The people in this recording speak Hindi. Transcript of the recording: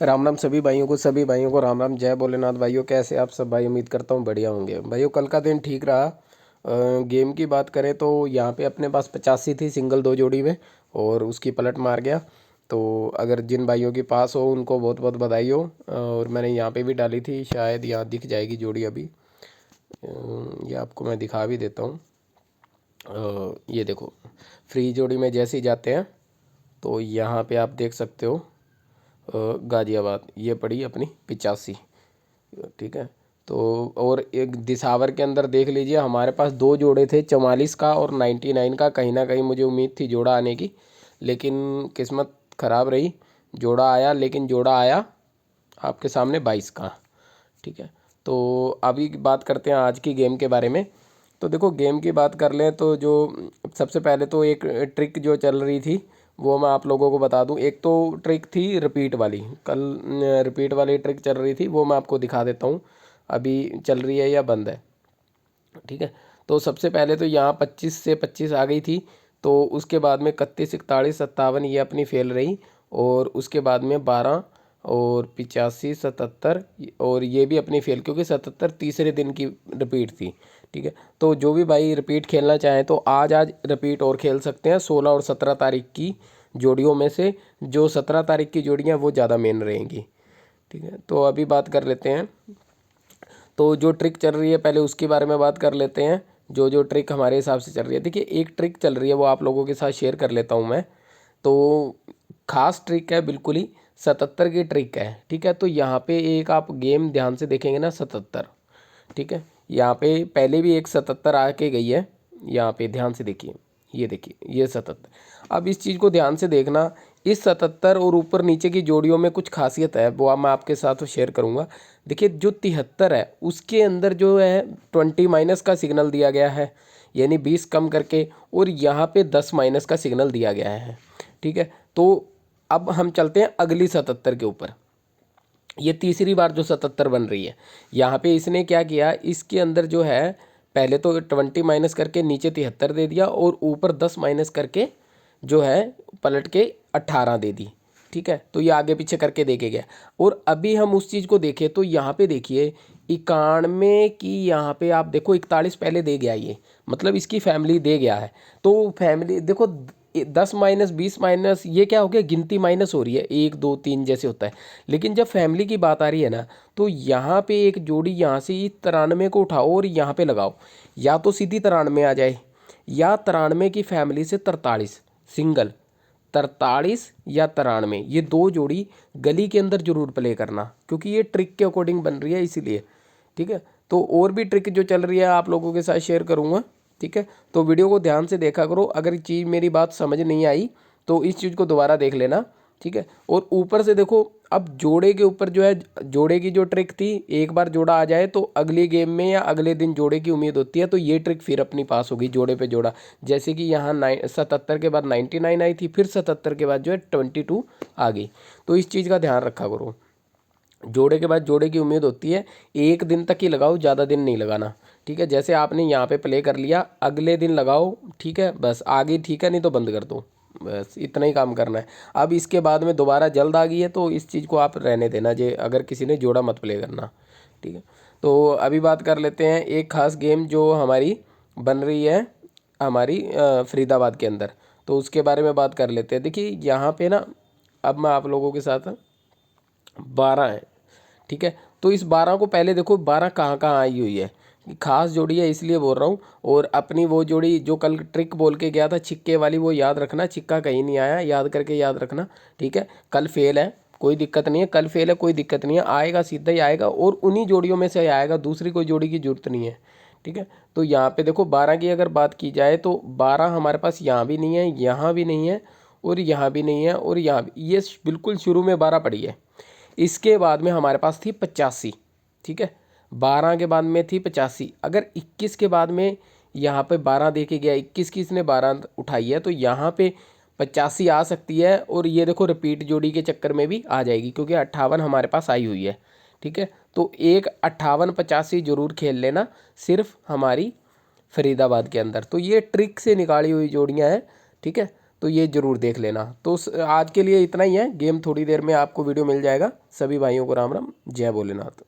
राम राम सभी भाइयों को राम राम। जय भोलेनाथ भाइयों, कैसे आप सब भाई? उम्मीद करता हूँ बढ़िया होंगे भाइयों। कल का दिन ठीक रहा। गेम की बात करें तो यहाँ पे अपने पास 85 थी सिंगल 2 जोड़ी में, और उसकी पलट मार गया। तो अगर जिन भाइयों के पास हो उनको बहुत बहुत बधाई हो। और मैंने यहाँ पे भी डाली थी, शायद यहाँ दिख जाएगी जोड़ी अभी। ये आपको मैं दिखा भी देता हूँ। ये देखो, फ्री जोड़ी में जैसे ही जाते हैं तो यहाँ पे आप देख सकते हो गाजियाबाद ये पड़ी अपनी 85। ठीक है। तो और एक दिसावर के अंदर देख लीजिए, हमारे पास 2 जोड़े थे, 44 का और 99 का। कहीं ना कहीं मुझे उम्मीद थी जोड़ा आने की, लेकिन किस्मत ख़राब रही। जोड़ा आया, लेकिन जोड़ा आया आपके सामने 22 का। ठीक है। तो अभी बात करते हैं आज की गेम के बारे में। तो देखो, गेम की बात कर लें तो जो सबसे पहले तो एक ट्रिक जो चल रही थी वो मैं आप लोगों को बता दूं। एक तो ट्रिक थी रिपीट वाली, कल रिपीट वाली ट्रिक चल रही थी, वो मैं आपको दिखा देता हूं अभी चल रही है या बंद है। ठीक है। तो सबसे पहले तो यहाँ 25 से 25 आ गई थी। तो उसके बाद में 31, 41, 57 ये अपनी फेल रही। और उसके बाद में 12 और 85, 77 और ये भी अपनी फेल, क्योंकि 77 तीसरे दिन की रिपीट थी। ठीक है। तो जो भी भाई रिपीट खेलना चाहें तो आज आज रिपीट और खेल सकते हैं 16 और 17 तारीख की जोड़ियों में से। जो 17 तारीख की जोड़ियाँ वो ज़्यादा मेन रहेंगी। ठीक है। तो अभी बात कर लेते हैं। तो जो ट्रिक चल रही है पहले उसके बारे में बात कर लेते हैं। जो जो ट्रिक हमारे हिसाब से चल रही है, देखिए एक ट्रिक चल रही है वो आप लोगों के साथ शेयर कर लेता हूँ मैं। तो खास ट्रिक है, बिल्कुल ही 77 की ट्रिक है। ठीक है। तो यहाँ पे एक आप गेम ध्यान से देखेंगे ना, 77। ठीक है। यहाँ पे पहले भी एक 77 आके गई है, यहाँ पे ध्यान से देखिए। ये देखिए, ये 77। अब इस चीज़ को ध्यान से देखना, इस 77 और ऊपर नीचे की जोड़ियों में कुछ खासियत है, वो अब मैं आपके साथ शेयर करूँगा। देखिए, जो 73 है उसके अंदर जो है 20 माइनस का सिग्नल दिया गया है, यानी 20 कम करके, और यहाँ पे 10 माइनस का सिग्नल दिया गया है। ठीक है। तो अब हम चलते हैं अगली 77 के ऊपर। ये तीसरी बार जो 77 बन रही है, यहाँ पे इसने क्या किया, इसके अंदर जो है पहले तो 20 माइनस करके नीचे 73 दे दिया, और ऊपर 10 माइनस करके जो है पलट के 18 दे दी। ठीक है। तो ये आगे पीछे करके देखे गया। और अभी हम उस चीज़ को देखें तो यहाँ पे देखिए 91 की, यहाँ पे आप देखो 41 पहले दे गया, ये मतलब इसकी फैमिली दे गया है। तो फैमिली देखो, 10 माइनस 20 माइनस ये क्या हो गया, गिनती माइनस हो रही है, 1 2 3 जैसे होता है। लेकिन जब फैमिली की बात आ रही है ना, तो यहाँ पे एक जोड़ी यहाँ से 93 को उठाओ और यहाँ पे लगाओ, या तो सीधी 93 आ जाए, या 93 की फैमिली से 43 सिंगल, 43 या 93, ये 2 जोड़ी गली के अंदर जरूर प्ले करना, क्योंकि ये ट्रिक के अकॉर्डिंग बन रही है इसीलिए। ठीक है। तो और भी ट्रिक जो चल रही है आप लोगों के साथ शेयर करूँगा। ठीक है। तो वीडियो को ध्यान से देखा करो, अगर चीज़ मेरी बात समझ नहीं आई तो इस चीज़ को दोबारा देख लेना। ठीक है। और ऊपर से देखो, अब जोड़े के ऊपर जो है, जोड़े की जो ट्रिक थी, एक बार जोड़ा आ जाए तो अगली गेम में या अगले दिन जोड़े की उम्मीद होती है, तो ये ट्रिक फिर अपनी पास होगी जोड़े पे जोड़ा। जैसे कि यहाँ 77 के बाद 99 आई थी, फिर 77 के बाद जो है 22 आ गई। तो इस चीज़ का ध्यान रखा करो, जोड़े के बाद जोड़े की उम्मीद होती है, एक दिन तक ही लगाओ, ज़्यादा दिन नहीं लगाना। ठीक है। जैसे आपने यहाँ पे प्ले कर लिया, अगले दिन लगाओ। ठीक है, बस आगे ठीक है, नहीं तो बंद कर दो, बस इतना ही काम करना है। अब इसके बाद में दोबारा जल्द आ गई है तो इस चीज़ को आप रहने देना, जे अगर किसी ने जोड़ा मत प्ले करना। ठीक है। तो अभी बात कर लेते हैं एक ख़ास गेम जो हमारी बन रही है हमारी फरीदाबाद के अंदर, तो उसके बारे में बात कर लेते हैं। देखिए यहाँ पे ना, अब मैं आप लोगों के साथ 12 है। ठीक है। तो इस 12 को पहले देखो, 12 कहाँ कहाँ आई हुई है, खास जोड़ी है इसलिए बोल रहा हूँ। और अपनी वो जोड़ी जो कल ट्रिक बोल के गया था छिक्के वाली, वो याद रखना, छिक्का कहीं नहीं आया, याद करके याद रखना। ठीक है। कल फेल है, कोई दिक्कत नहीं है, कल फेल है, कोई दिक्कत नहीं है, आएगा सीधा ही आएगा, और उन्हीं जोड़ियों में से आएगा, दूसरी कोई जोड़ी की जरूरत नहीं है। ठीक है। तो यहाँ पे देखो 12 की अगर बात की जाए तो 12 हमारे पास यहाँ भी नहीं है, यहाँ भी नहीं है, और यहाँ भी नहीं है, और यहाँ भी, ये बिल्कुल शुरू में 12 पड़ी है। इसके बाद में हमारे पास थी 85। ठीक है। 12 के बाद में थी 85। अगर 21 के बाद में यहाँ पे 12 देके गया, 21 की इसने 12 उठाई है, तो यहाँ पे 85 आ सकती है। और ये देखो रिपीट जोड़ी के चक्कर में भी आ जाएगी, क्योंकि 58 हमारे पास आई हुई है। ठीक है। तो एक 58 85 जरूर खेल लेना, सिर्फ हमारी फरीदाबाद के अंदर। तो ये ट्रिक से निकाली हुई जोड़ियाँ हैं। ठीक है। तो ये ज़रूर देख लेना। तो आज के लिए इतना ही है। गेम थोड़ी देर में आपको वीडियो मिल जाएगा। सभी भाइयों को राम राम, जय भोलेनाथ।